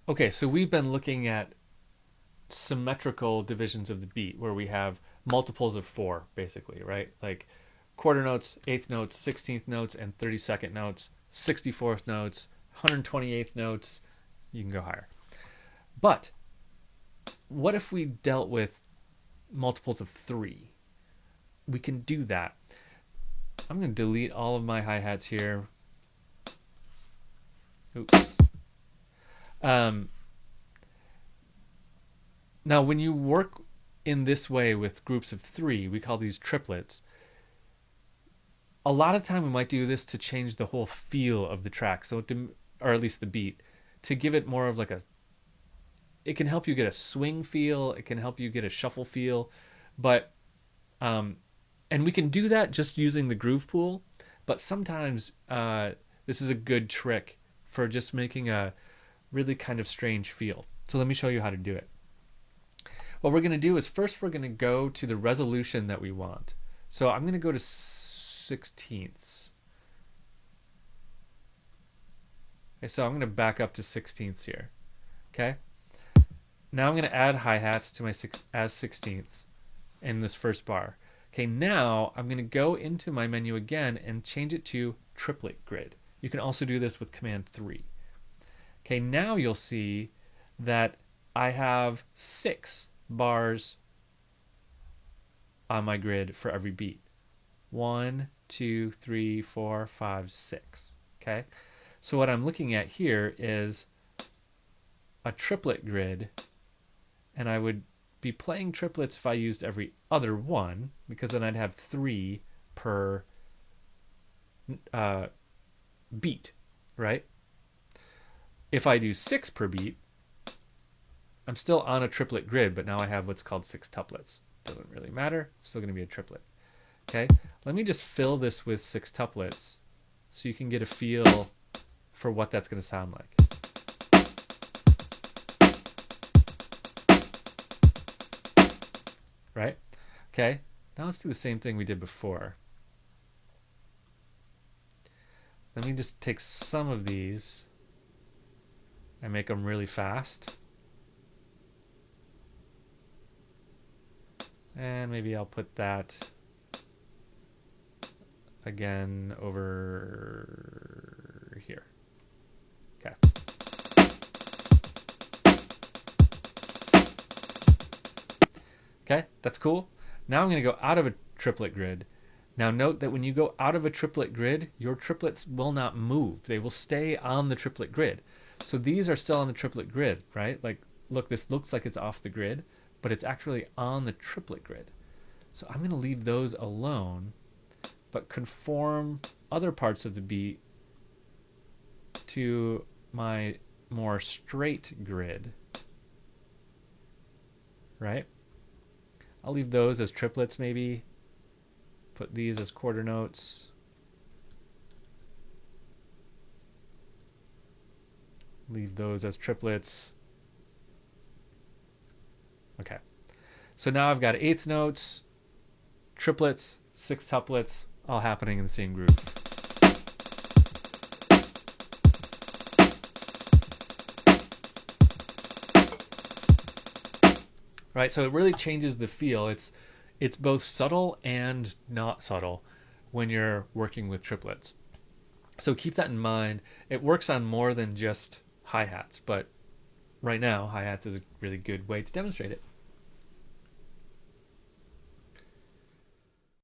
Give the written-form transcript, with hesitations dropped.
Okay, so we've been looking at symmetrical divisions of the beat where we have multiples of four, basically, right? Like quarter notes, eighth notes, 16th notes, and 32nd notes, 64th notes, 128th notes. You can go higher. But what if we dealt with multiples of three? We can do that. I'm going to delete all of my hi-hats here. Oops. Um, Now, when you work in this way with groups of three, we call these triplets. A lot of time we might do this to change the whole feel of the track, or at least the beat, to give it more of like a. It can help you get a swing feel. It can help you get a shuffle feel, but and we can do that just using the groove pool. But sometimes this is a good trick for just making a really kind of strange feel. So let me show you how to do it. What we're going to do is first we're going to go to the resolution that we want. So I'm going to go to 16ths. Okay, so I'm going to back up to 16ths here. Okay. Now I'm going to add hi-hats to my as 16ths in this first bar. Okay, now I'm going to go into my menu again and change it to triplet grid. You can also do this with Command 3. Okay, now you'll see that I have 6 bars on my grid for every beat. 1, 2, 3, 4, 5, 6. Okay, so what I'm looking at here is a triplet grid, and I would be playing triplets if I used every other one, because then I'd have 3 per beat, right? If I do 6 per beat, I'm still on a triplet grid, but now I have what's called 6 tuplets. Doesn't really matter. It's still going to be a triplet. Okay, let me just fill this with 6 tuplets so you can get a feel for what that's going to sound like. Right? Okay, now let's do the same thing we did before. Let me just take some of these and make them really fast. And maybe I'll put that again over here. Okay. Okay, that's cool. Now I'm going to go out of a triplet grid. Now note that when you go out of a triplet grid, your triplets will not move. They will stay on the triplet grid. So these are still on the triplet grid, right? Like, look, this looks like it's off the grid, but it's actually on the triplet grid. So I'm going to leave those alone, but conform other parts of the beat to my more straight grid, right? I'll leave those as triplets maybe. Put these as quarter notes. Leave those as triplets. Okay. So now I've got eighth notes, triplets, 6 tuplets, all happening in the same groove. Right, so it really changes the feel. It's both subtle and not subtle when you're working with triplets. So keep that in mind. It works on more than just hi-hats, but right now hi-hats is a really good way to demonstrate it.